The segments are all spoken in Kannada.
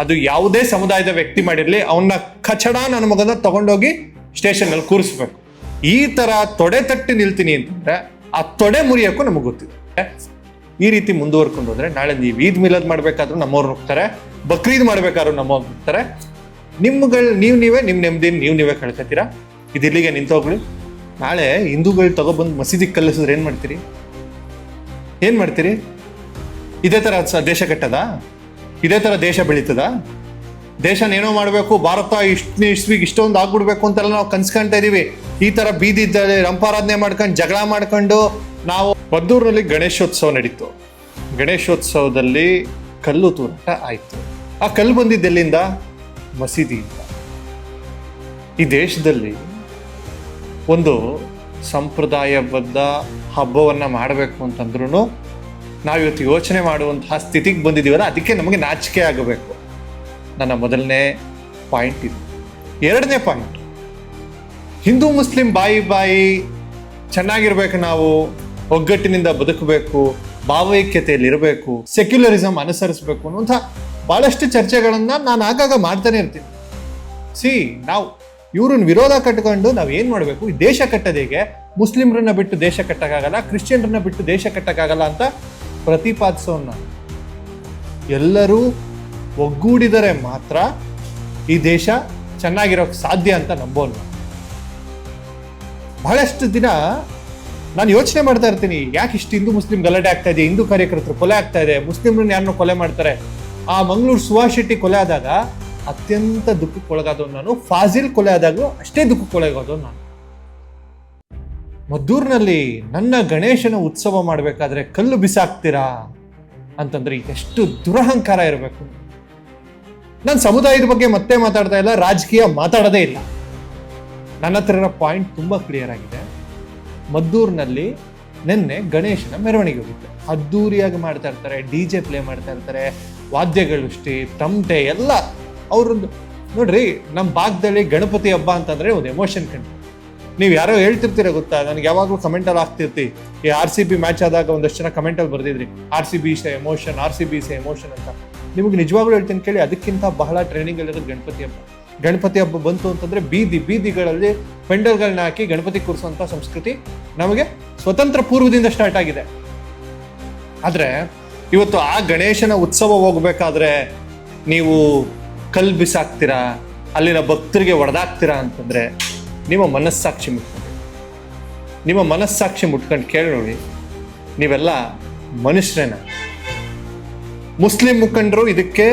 ಅದು ಯಾವುದೇ ಸಮುದಾಯದ ವ್ಯಕ್ತಿ ಮಾಡಿರ್ಲಿ, ಅವನ್ನ ಕಚಡ ನನ್ನ ಮಗನ ತಗೊಂಡೋಗಿ ಸ್ಟೇಷನ್ ಅಲ್ಲಿ ಕೂರಿಸ್ಬೇಕು. ಈ ತರ ತೊಡೆ ತಟ್ಟಿ ನಿಲ್ತೀನಿ ಅಂತಂದ್ರೆ ಆ ತೊಡೆ ಮುರಿಯೋಕ್ಕೂ ನಮಗೆ ಗೊತ್ತಿದೆ. ಈ ರೀತಿ ಮುಂದುವರ್ಕೊಂಡು ಹೋದ್ರೆ ನಾಳೆ ನೀವು ಈದ್ ಮಿಲಾದ್ ಮಾಡ್ಬೇಕಾದ್ರೂ ನಮ್ಮವ್ರು ಹೋಗ್ತಾರೆ, ಬಕ್ರೀದ್ ಮಾಡ್ಬೇಕಾದ್ರೂ ನಮ್ಮವ್ರು ಹೋಗ್ತಾರೆ. ನೀವೇ ನಿಮ್ ನೆಮ್ಮದಿ ನೀವೇ ಕಳ್ಕೊತೀರಾ. ಇದು ಇಲ್ಲಿಗೆ ನಿಂತೋಗ್ಲಿ. ನಾಳೆ ಹಿಂದೂಗಳು ತಗೊಬಂದು ಮಸೀದಿಗೆ ಕಲ್ಲಿಸಿದ್ರೆ ಏನ್ ಮಾಡ್ತೀರಿ? ಇದೇ ತರ ದೇಶ ಕಟ್ಟದ? ಇದೇ ತರ ದೇಶ ಬೆಳೀತದ? ದೇಶನೇನೋ ಮಾಡಬೇಕು, ಭಾರತ ಇಸ್ವಿಗೆ ಇಷ್ಟೊಂದು ಆಗ್ಬಿಡ್ಬೇಕು ಅಂತೆಲ್ಲ ನಾವು ಕನ್ಸ್ಕೊಂತ ಇದೀವಿ. ಈ ತರ ಬೀದಿ ರಂಪಾರಾಧನೆ ಮಾಡ್ಕೊಂಡು ಜಗಳ ಮಾಡ್ಕೊಂಡು ನಾವು ಮದ್ದೂರಿನಲ್ಲಿ ಗಣೇಶೋತ್ಸವ ನಡೀತು. ಗಣೇಶೋತ್ಸವದಲ್ಲಿ ಕಲ್ಲು ತೂರಾಟ ಆಯ್ತು. ಆ ಕಲ್ಲು ಬಂದಿದ್ದೆಲ್ಲಿಂದ? ಮಸೀದಿಯಿಂದ. ಈ ದೇಶದಲ್ಲಿ ಒಂದು ಸಂಪ್ರದಾಯಬದ್ಧ ಹಬ್ಬವನ್ನ ಮಾಡಬೇಕು ಅಂತಂದ್ರೂ ನಾವಿವತ್ತು ಯೋಚನೆ ಮಾಡುವಂತಹ ಸ್ಥಿತಿಗೆ ಬಂದಿದ್ದೀವಲ್ಲ, ಅದಕ್ಕೆ ನಮಗೆ ನಾಚಿಕೆ ಆಗಬೇಕು. ನನ್ನ ಮೊದಲನೇ ಪಾಯಿಂಟ್ ಇದು. ಎರಡನೇ ಪಾಯಿಂಟ್, ಹಿಂದೂ ಮುಸ್ಲಿಂ ಬಾಯಿ ಚೆನ್ನಾಗಿರ್ಬೇಕು, ನಾವು ಒಗ್ಗಟ್ಟಿನಿಂದ ಬದುಕಬೇಕು, ಭಾವೈಕ್ಯತೆಯಲ್ಲಿರಬೇಕು, ಸೆಕ್ಯುಲರಿಸಮ್ ಅನುಸರಿಸಬೇಕು ಅನ್ನುವಂಥ ಬಹಳಷ್ಟು ಚರ್ಚೆಗಳನ್ನ ನಾನು ಆಗಾಗ ಮಾಡ್ತಾನೆ ಇರ್ತೀನಿ. ನಾವು ಇವ್ರನ್ನ ವಿರೋಧ ಕಟ್ಕೊಂಡು ನಾವು ಏನ್ ಮಾಡಬೇಕು, ಈ ದೇಶ ಕಟ್ಟೋದು ಹೇಗೆ? ಮುಸ್ಲಿಮ್ರನ್ನ ಬಿಟ್ಟು ದೇಶ ಕಟ್ಟಕ್ಕಾಗಲ್ಲ, ಕ್ರಿಶ್ಚಿಯನ್ರನ್ನ ಬಿಟ್ಟು ದೇಶ ಕಟ್ಟಕ್ಕಾಗಲ್ಲ ಅಂತ ಪ್ರತಿಪಾದಿಸೋನ್ನ. ಎಲ್ಲರೂ ಒಗ್ಗೂಡಿದರೆ ಮಾತ್ರ ಈ ದೇಶ ಚೆನ್ನಾಗಿರೋಕೆ ಸಾಧ್ಯ ಅಂತ ನಂಬೋಲ್ಲ. ಬಹಳಷ್ಟು ದಿನ ನಾನು ಯೋಚನೆ ಮಾಡ್ತಾ ಇರ್ತೀನಿ, ಯಾಕೆ ಇಷ್ಟು ಹಿಂದೂ ಮುಸ್ಲಿಂ ಗಲಾಟೆ ಆಗ್ತಾ ಇದೆ, ಹಿಂದೂ ಕಾರ್ಯಕರ್ತರು ಕೊಲೆ ಆಗ್ತಾ ಇದೆ, ಮುಸ್ಲಿಮ್ರನ್ನ ಯಾರನ್ನೋ ಕೊಲೆ ಮಾಡ್ತಾರೆ. ಆ ಮಂಗಳೂರು ಸುಭಾಷ್ ಶೆಟ್ಟಿ ಕೊಲೆ ಆದಾಗ ಅತ್ಯಂತ ದುಃಖಕ್ಕೊಳಗಾದವ್ ನಾನು. ಫಾಜಿಲ್ ಕೊಲೆ ಆದಾಗಲೂ ಅಷ್ಟೇ ದುಃಖಕ್ಕೊಳಗಾದವ್ ನಾನು. ಮದ್ದೂರಿನಲ್ಲಿ ನನ್ನ ಗಣೇಶನ ಉತ್ಸವ ಮಾಡಬೇಕಾದ್ರೆ ಕಲ್ಲು ಬಿಸಾಕ್ತೀರಾ ಅಂತಂದ್ರೆ ಎಷ್ಟು ದುರಹಂಕಾರ ಇರಬೇಕು. ನಾನು ಸಮುದಾಯದ ಬಗ್ಗೆ ಮತ್ತೆ ಮಾತಾಡ್ತಾ ಇಲ್ಲ, ರಾಜಕೀಯ ಮಾತಾಡೋದೇ ಇಲ್ಲ. ನನ್ನ ಹತ್ರ ಇರೋ ಪಾಯಿಂಟ್ ತುಂಬಾ ಕ್ಲಿಯರ್ ಆಗಿದೆ. ಮದ್ದೂರಿನಲ್ಲಿ ನಿನ್ನೆ ಗಣೇಶನ ಮೆರವಣಿಗೆ ಹೋಗುತ್ತೆ. ಅದ್ದೂರಿಯಾಗಿ ಮಾಡ್ತಾ ಇರ್ತಾರೆ, DJ ಪ್ಲೇ ಮಾಡ್ತಾ ಇರ್ತಾರೆ, ವಾದ್ಯಗಳು ಅಷ್ಟೇ, ತಮಟೆ ಎಲ್ಲ ಅವ್ರದ್ದು. ನೋಡ್ರಿ, ನಮ್ಮ ಭಾಗದಲ್ಲಿ ಗಣಪತಿ ಹಬ್ಬ ಅಂತಂದ್ರೆ ಒಂದು ಎಮೋಷನ್ ಕಂಡು. ನೀವು ಯಾರೋ ಹೇಳ್ತಿರ್ತೀರ ಗೊತ್ತಾ, ನನಗೆ ಯಾವಾಗಲೂ ಕಮೆಂಟಲ್ಲಿ ಆಗ್ತಿರ್ತಿ. ಈ RCB ಮ್ಯಾಚ್ ಆದಾಗ ಒಂದಷ್ಟು ಜನ ಕಮೆಂಟಲ್ಲಿ ಬರ್ದಿದ್ರಿ, RCB is emotion, RCB is emotion ಅಂತ. ನಿಮಗೆ ನಿಜವಾಗ್ಲೂ ಹೇಳ್ತೀನಿ ಕೇಳಿ, ಅದಕ್ಕಿಂತ ಬಹಳ ಟ್ರೈನಿಂಗ್ ಅಲ್ಲಿರೋದು ಗಣಪತಿ ಹಬ್ಬ. ಗಣಪತಿ ಹಬ್ಬ ಬಂತು ಅಂತಂದ್ರೆ ಬೀದಿಗಳಲ್ಲಿ ಪೆಂಡಲ್ಗಳನ್ನ ಹಾಕಿ ಗಣಪತಿ ಕೂರಿಸುವಂತ ಸಂಸ್ಕೃತಿ ನಮಗೆ ಸ್ವತಂತ್ರ ಪೂರ್ವದಿಂದ ಸ್ಟಾರ್ಟ್ ಆಗಿದೆ. ಆದ್ರೆ ಇವತ್ತು ಆ ಗಣೇಶನ ಉತ್ಸವ ಹೋಗ್ಬೇಕಾದ್ರೆ ನೀವು ಕಲ್ಲು ಬಿಸಾಕ್ತೀರಾ, ಅಲ್ಲಿನ ಭಕ್ತರಿಗೆ ಹೊಡೆದಾಕ್ತೀರಾ ಅಂತಂದ್ರೆ ನಿಮ್ಮ ಮನಸ್ಸಾಕ್ಷಿ ಮುಟ್ಕೊಂಡು ಕೇಳಿ ನೋಡಿ, ನೀವೆಲ್ಲ ಮನುಷ್ಯರೇನ? ಮುಸ್ಲಿಂ ಮುಖಂಡರು ಇದಕ್ಕೆ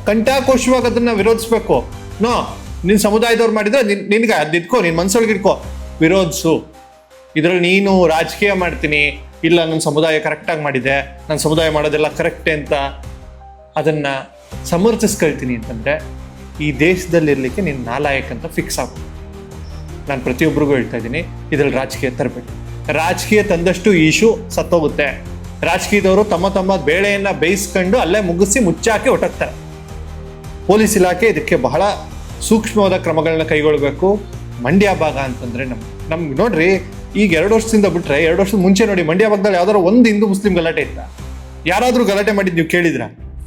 ಕಂಠಾಕೋಶವಾಗಿ ಅದನ್ನ ವಿರೋಧಿಸ್ಬೇಕು. ನಿನ್ ಸಮುದಾಯದವ್ರು ಮಾಡಿದ್ರೆ ನಿನ್ಗೆ ಅದಿಟ್ಕೋ, ನಿನ್ ಮನ್ಸೊಳಗೆ ಇಟ್ಕೋ, ವಿರೋಧಿಸು. ಇದ್ರಲ್ಲಿ ನೀನು ರಾಜಕೀಯ ಮಾಡ್ತೀನಿ, ಇಲ್ಲ ನನ್ನ ಸಮುದಾಯ ಕರೆಕ್ಟಾಗಿ ಮಾಡಿದೆ, ನನ್ನ ಸಮುದಾಯ ಮಾಡೋದೆಲ್ಲ ಕರೆಕ್ಟೇ ಅಂತ ಅದನ್ನ ಸಮರ್ಥಿಸ್ಕೊಳ್ತೀನಿ ಅಂತಂದ್ರೆ ಈ ದೇಶದಲ್ಲಿ ಇರ್ಲಿಕ್ಕೆ ನೀನು ನಾಲಾಯಕ್ ಅಂತ ಫಿಕ್ಸ್ ಆಗು. ನಾನು ಪ್ರತಿಯೊಬ್ಬರಿಗೂ ಹೇಳ್ತಾ ಇದ್ದೀನಿ, ಇದ್ರಲ್ಲಿ ರಾಜಕೀಯ ತರಬೇಕು. ರಾಜಕೀಯ ತಂದಷ್ಟು ಈ ಇಶ್ಯೂ ಸತ್ತೋಗುತ್ತೆ. ರಾಜಕೀಯದವರು ತಮ್ಮ ಬೇಳೆಯನ್ನ ಬೇಯಿಸ್ಕೊಂಡು ಅಲ್ಲೇ ಮುಗಿಸಿ ಮುಚ್ಚಾಕಿ ಹೊಟ್ಟೋಗ್ತಾರೆ. ಪೊಲೀಸ್ ಇಲಾಖೆ ಇದಕ್ಕೆ ಬಹಳ ಸೂಕ್ಷ್ಮವಾದ ಕ್ರಮಗಳನ್ನ ಕೈಗೊಳ್ಳಬೇಕು. ಮಂಡ್ಯ ಭಾಗ ಅಂತಂದ್ರೆ ನಮ್ಗೆ ನೋಡ್ರಿ, ಈಗ 2 ವರ್ಷದಿಂದ ಬಿಟ್ರೆ 2 ವರ್ಷದ ಮುಂಚೆ ನೋಡಿ, ಮಂಡ್ಯ ಭಾಗದಲ್ಲಿ ಯಾವ್ದಾದ್ರು ಒಂದು ಹಿಂದೂ ಮುಸ್ಲಿಂ ಗಲಾಟೆ ಇತ್ತ? ಯಾರಾದ್ರೂ ಗಲಾಟೆ ಮಾಡಿದ್ ನೀವು ಕೇಳಿದ್ರ?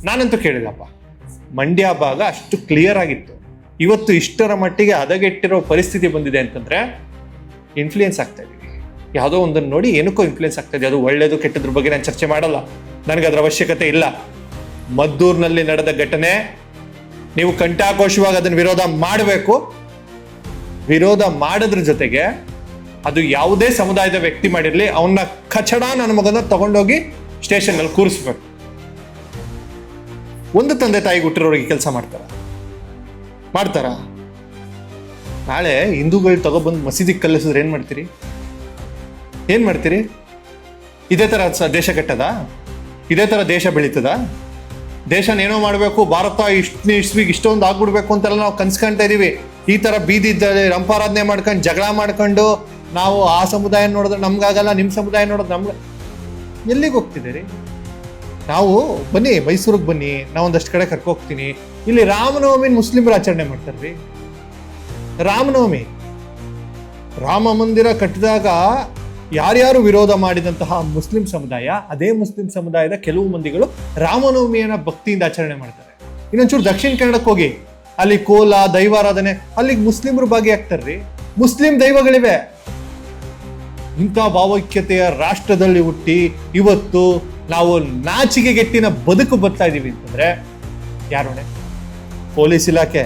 ನಾನಂತೂ ಕೇಳಿಲ್ಲಪ್ಪ. ಮಂಡ್ಯ ಭಾಗ ಅಷ್ಟು ಕ್ಲಿಯರ್ ಆಗಿತ್ತು. ಇವತ್ತು ಇಷ್ಟರ ಮಟ್ಟಿಗೆ ಹದಗೆಟ್ಟಿರೋ ಪರಿಸ್ಥಿತಿ ಬಂದಿದೆ ಅಂತಂದ್ರೆ ಇನ್ಫ್ಲೂಯೆನ್ಸ್ ಆಗ್ತಾ ಇದೀವಿ. ಯಾವುದೋ ಒಂದನ್ನು ನೋಡಿ ಏನಕ್ಕೋ ಇನ್ಫ್ಲೂಯೆನ್ಸ್ ಆಗ್ತಾ ಇದೆ. ಅದು ಒಳ್ಳೇದು ಕೆಟ್ಟದ್ರ ಬಗ್ಗೆ ನಾನು ಚರ್ಚೆ ಮಾಡಲ್ಲ, ನನಗೆ ಅದರ ಅವಶ್ಯಕತೆ ಇಲ್ಲ. ಮದ್ದೂರಿನಲ್ಲಿ ನಡೆದ ಘಟನೆ, ನೀವು ಕಂಠಾಕೋಶವಾಗಿ ಅದನ್ನ ವಿರೋಧ ಮಾಡಬೇಕು. ವಿರೋಧ ಮಾಡೋದ್ರ ಜೊತೆಗೆ ಅದು ಯಾವುದೇ ಸಮುದಾಯದ ವ್ಯಕ್ತಿ ಮಾಡಿರ್ಲಿ, ಅವನ್ನ ಕಚಡ ನನ್ನ ಮಗನ ತಗೊಂಡೋಗಿ ಸ್ಟೇಷನ್ ಅಲ್ಲಿ ಕೂರಿಸ್ಬೇಕು. ಒಂದು ತಂದೆ ತಾಯಿಗೆ ಹುಟ್ಟಿರೋರಿಗೆ ಕೆಲಸ ಮಾಡ್ತಾರ? ನಾಳೆ ಹಿಂದೂಗಳು ತಗೊಬಂದು ಮಸೀದಿಗೆ ಕಲ್ಲಿಸಿದ್ರೆ ಏನ್ ಮಾಡ್ತೀರಿ? ಇದೇ ತರ ದೇಶ ಕಟ್ಟದ? ಇದೇ ತರ ದೇಶ ಬೆಳೀತದ? ದೇಶನೇನೋ ಮಾಡಬೇಕು, ಭಾರತ ಇಸ್ವಿಗೆ ಇಷ್ಟೊಂದು ಆಗ್ಬಿಡ್ಬೇಕು ಅಂತೆಲ್ಲ ನಾವು ಕನ್ಸ್ಕೊಂತ ಇದೀವಿ. ಈ ತರ ಬೀದಿ ರಂಪಾರಾಧನೆ ಮಾಡ್ಕೊಂಡು ಜಗಳ ಮಾಡ್ಕೊಂಡು ನಾವು ಆ ಸಮುದಾಯ ನೋಡಿದ್ರೆ ನಮ್ಗಾಗಲ್ಲ, ನಿಮ್ಮ ಸಮುದಾಯ ನೋಡಿದ್ರೆ ನಮ್ಗೆ ಎಲ್ಲಿಗೆ ಹೋಗ್ತಿದ್ದೀರಿ? ನಾವು ಬನ್ನಿ, ಮೈಸೂರಿಗೆ ಬನ್ನಿ, ನಾವು ಒಂದಷ್ಟು ಕಡೆ ಕರ್ಕೋಗ್ತೀನಿ. ಇಲ್ಲಿ ರಾಮನವಮಿ ಮುಸ್ಲಿಮರು ಆಚರಣೆ ಮಾಡ್ತಾರ್ರಿ. ರಾಮನವಮಿ, ರಾಮ ಮಂದಿರ ಕಟ್ಟಿದಾಗ ಯಾರ್ಯಾರು ವಿರೋಧ ಮಾಡಿದಂತಹ ಮುಸ್ಲಿಂ ಸಮುದಾಯ, ಅದೇ ಮುಸ್ಲಿಂ ಸಮುದಾಯದ ಕೆಲವು ಮಂದಿಗಳು ರಾಮನವಮಿಯನ್ನ ಭಕ್ತಿಯಿಂದ ಆಚರಣೆ ಮಾಡ್ತಾರೆ. ಇನ್ನೊಂಚೂರು ದಕ್ಷಿಣ ಕನ್ನಡಕ್ಕೆ ಹೋಗಿ, ಅಲ್ಲಿ ಕೋಲ ದೈವಾರಾಧನೆ, ಅಲ್ಲಿಗೆ ಮುಸ್ಲಿಮರು ಭಾಗಿಯಾಗ್ತಾರ್ರಿ. ಮುಸ್ಲಿಂ ದೈವಗಳಿವೆ. ಇಂಥ ಭಾವೈಕ್ಯತೆಯ ರಾಷ್ಟ್ರದಲ್ಲಿ ಹುಟ್ಟಿ ಇವತ್ತು ನಾವು ನಾಚಿಕೆಗೆಟ್ಟಿನ ಬದುಕು ಬರ್ತಾ ಇದೀವಿ ಅಂತಂದ್ರೆ ಯಾರು ಹೊಣೆ? ಪೊಲೀಸ್ ಇಲಾಖೆ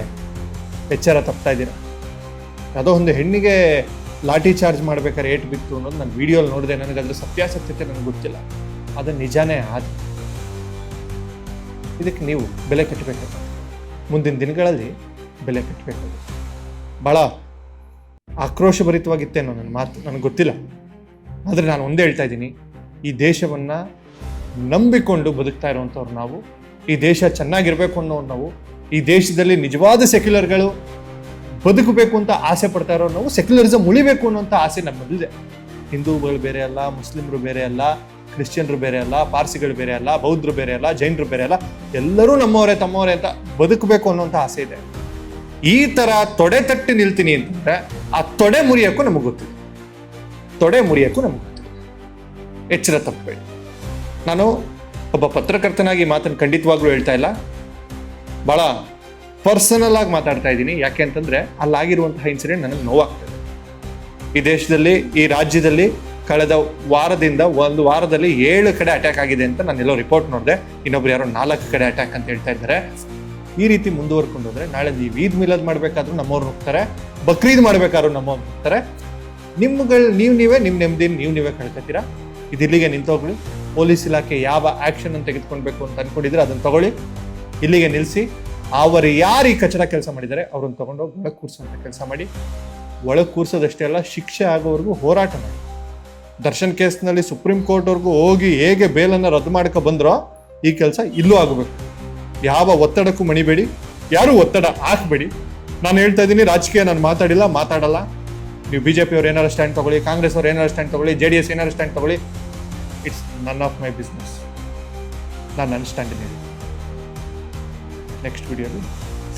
ಎಚ್ಚರ ತಪ್ತಾ ಇದ್ದೀರಾ. ಯಾವುದೋ ಒಂದು ಹೆಣ್ಣಿಗೆ ಲಾಠಿ ಚಾರ್ಜ್ ಮಾಡ್ಬೇಕಾದ್ರೆ ಏಟು ಬಿತ್ತು ಅನ್ನೋದು ನಾನು ವಿಡಿಯೋಲಿ ನೋಡಿದೆ. ನನಗೆ ಅದ್ರ ಸತ್ಯಾಸತ್ಯತೆ ನನಗೆ ಗೊತ್ತಿಲ್ಲ. ಅದು ನಿಜಾನೇ ಆದ. ಇದಕ್ಕೆ ನೀವು ಬೆಲೆ ಕಟ್ಟಬೇಕಾಗುತ್ತೆ. ಮುಂದಿನ ದಿನಗಳಲ್ಲಿ ಬೆಲೆ ಕಟ್ಟಬೇಕಾಗುತ್ತೆ. ಭಾಳ ಆಕ್ರೋಶಭರಿತವಾಗಿತ್ತೇನೋ ನನ್ನ ಮಾತು, ನನಗೆ ಗೊತ್ತಿಲ್ಲ. ಆದರೆ ನಾನು ಒಂದೇ ಹೇಳ್ತಾ ಇದ್ದೀನಿ, ಈ ದೇಶವನ್ನು ನಂಬಿಕೊಂಡು ಬದುಕ್ತಾ ಇರುವಂಥವ್ರು ನಾವು, ಈ ದೇಶ ಚೆನ್ನಾಗಿರ್ಬೇಕು ಅನ್ನೋ ನಾವು, ಈ ದೇಶದಲ್ಲಿ ನಿಜವಾದ ಸೆಕ್ಯುಲರ್ಗಳು ಬದುಕಬೇಕು ಅಂತ ಆಸೆ ಪಡ್ತಾ ಇರೋ ನಾವು, ಸೆಕ್ಯುಲರಿಸಮ್ ಉಳಿಬೇಕು ಅನ್ನೋಂಥ ಆಸೆ ನಮ್ಮಲ್ಲಿದೆ. ಹಿಂದೂಗಳು ಬೇರೆ ಅಲ್ಲ, ಮುಸ್ಲಿಮ್ರು ಬೇರೆ ಅಲ್ಲ, ಕ್ರಿಶ್ಚಿಯನ್ರು ಬೇರೆ ಅಲ್ಲ, ಪಾರ್ಸಿಗಳು ಬೇರೆ ಅಲ್ಲ, ಬೌದ್ಧರು ಬೇರೆ ಅಲ್ಲ, ಜೈನರು ಬೇರೆ ಅಲ್ಲ, ಎಲ್ಲರೂ ನಮ್ಮವರೇ ತಮ್ಮವರೇ ಅಂತ ಬದುಕಬೇಕು ಅನ್ನೋಂಥ ಆಸೆ ಇದೆ. ಈ ಥರ ತೊಡೆ ತಟ್ಟಿ ನಿಲ್ತೀನಿ ಅಂತಂದ್ರೆ ಆ ತೊಡೆ ಮುರಿಯೋಕ್ಕೂ ನಮಗೆ ಗೊತ್ತಿದೆ. ತೊಡೆ ಮುರಿಯೋಕ್ಕೂ ನಮಗೆ ಗೊತ್ತಿದೆ. ಎಚ್ಚರ ತಪ್ಪಬೇಡಿ. ನಾನು ಒಬ್ಬ ಪತ್ರಕರ್ತನಾಗಿ ಮಾತನ್ನು ಖಂಡಿತವಾಗ್ಲೂ ಹೇಳ್ತಾ ಇಲ್ಲ, ಭಾಳ ಪರ್ಸನಲ್ ಆಗಿ ಮಾತಾಡ್ತಾ ಇದ್ದೀನಿ. ಯಾಕೆ ಅಂತಂದ್ರೆ ಅಲ್ಲಾಗಿರುವಂತಹ ಇನ್ಸಿಡೆಂಟ್ ನನಗೆ ನೋವಾಗ್ತದೆ. ಈ ದೇಶದಲ್ಲಿ, ಈ ರಾಜ್ಯದಲ್ಲಿ ಕಳೆದ ವಾರದಿಂದ ಒಂದು ವಾರದಲ್ಲಿ 7 ಕಡೆ ಅಟ್ಯಾಕ್ ಆಗಿದೆ ಅಂತ ನಾನೆಲ್ಲೋ ರಿಪೋರ್ಟ್ ನೋಡಿದೆ. ಇನ್ನೊಬ್ರು ಯಾರೋ 4 ಕಡೆ ಅಟ್ಯಾಕ್ ಅಂತ ಹೇಳ್ತಾ ಇದ್ದಾರೆ. ಈ ರೀತಿ ಮುಂದುವರ್ಕೊಂಡು ಹೋದ್ರೆ ನಾಳೆ ನೀವು ಈದ್ ಮಿಲಾದ್ ಮಾಡ್ಬೇಕಾದ್ರೂ ನಮ್ಮವ್ರು ಹೋಗ್ತಾರೆ, ಬಕ್ರೀದ್ ಮಾಡ್ಬೇಕಾದ್ರೂ ನಮ್ಮವ್ರು ಹೋಗ್ತಾರೆ. ನೀವೇ ನಿಮ್ಮ ನೆಮ್ಮದಿ ನೀವೇ ಕಳ್ಕೊತೀರಾ. ಇದಿಲ್ಲಿಗೆ ನಿಂತೋಗ್ಲಿ. ಪೊಲೀಸ್ ಇಲಾಖೆ ಯಾವ ಆಕ್ಷನ್ ಅನ್ನು ತೆಗೆದುಕೊಳ್ಬೇಕು ಅಂತ ಅನ್ಕೊಂಡಿದ್ರೆ ಅದನ್ನು ತಗೊಳ್ಳಿ. ಇಲ್ಲಿಗೆ ನಿಲ್ಲಿಸಿ. ಅವರು ಯಾರು ಈ ಕಚಡ ಕೆಲಸ ಮಾಡಿದ್ದಾರೆ ಅವ್ರನ್ನ ತಗೊಂಡೋಗಿ ಒಳಗೆ ಕೂರಿಸುವಂಥ ಕೆಲಸ ಮಾಡಿ. ಒಳಗೆ ಕೂರಿಸೋದಷ್ಟೇ ಅಲ್ಲ, ಶಿಕ್ಷೆ ಆಗೋವರೆಗೂ ಹೋರಾಟ ಮಾಡಿ. ದರ್ಶನ್ ಕೇಸ್ನಲ್ಲಿ ಸುಪ್ರೀಂ ಕೋರ್ಟ್ವರೆಗೂ ಹೋಗಿ ಹೇಗೆ ಬೇಲನ್ನು ರದ್ದು ಮಾಡ್ಕೊ ಬಂದ್ರೋ ಈ ಕೆಲಸ ಇಲ್ಲೂ ಆಗಬೇಕು. ಯಾವ ಒತ್ತಡಕ್ಕೂ ಮಣಿಬೇಡಿ, ಯಾರೂ ಒತ್ತಡ ಹಾಕಬೇಡಿ. ನಾನು ಹೇಳ್ತಾ ಇದ್ದೀನಿ, ರಾಜಕೀಯ ನಾನು ಮಾತಾಡಲ್ಲ. ನೀವು BJP ಅವ್ರು ಏನಾರು ಸ್ಟ್ಯಾಂಡ್ ತಗೊಳ್ಳಿ, ಕಾಂಗ್ರೆಸ್ ಅವ್ರು ಏನಾರು ಸ್ಟ್ಯಾಂಡ್ ತಗೊಳ್ಳಿ, JDS ಏನಾರು ಸ್ಟ್ಯಾಂಡ್ ತಗೊಳ್ಳಿ, it's none of my business. ನಾನು ನನ್ನ ಸ್ಟ್ಯಾಂಡ್ ನೆಕ್ಸ್ಟ್ ವಿಡಿಯೋಲಿ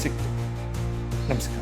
ಸಿಗ್ತೀನಿ. ನಮಸ್ಕಾರ.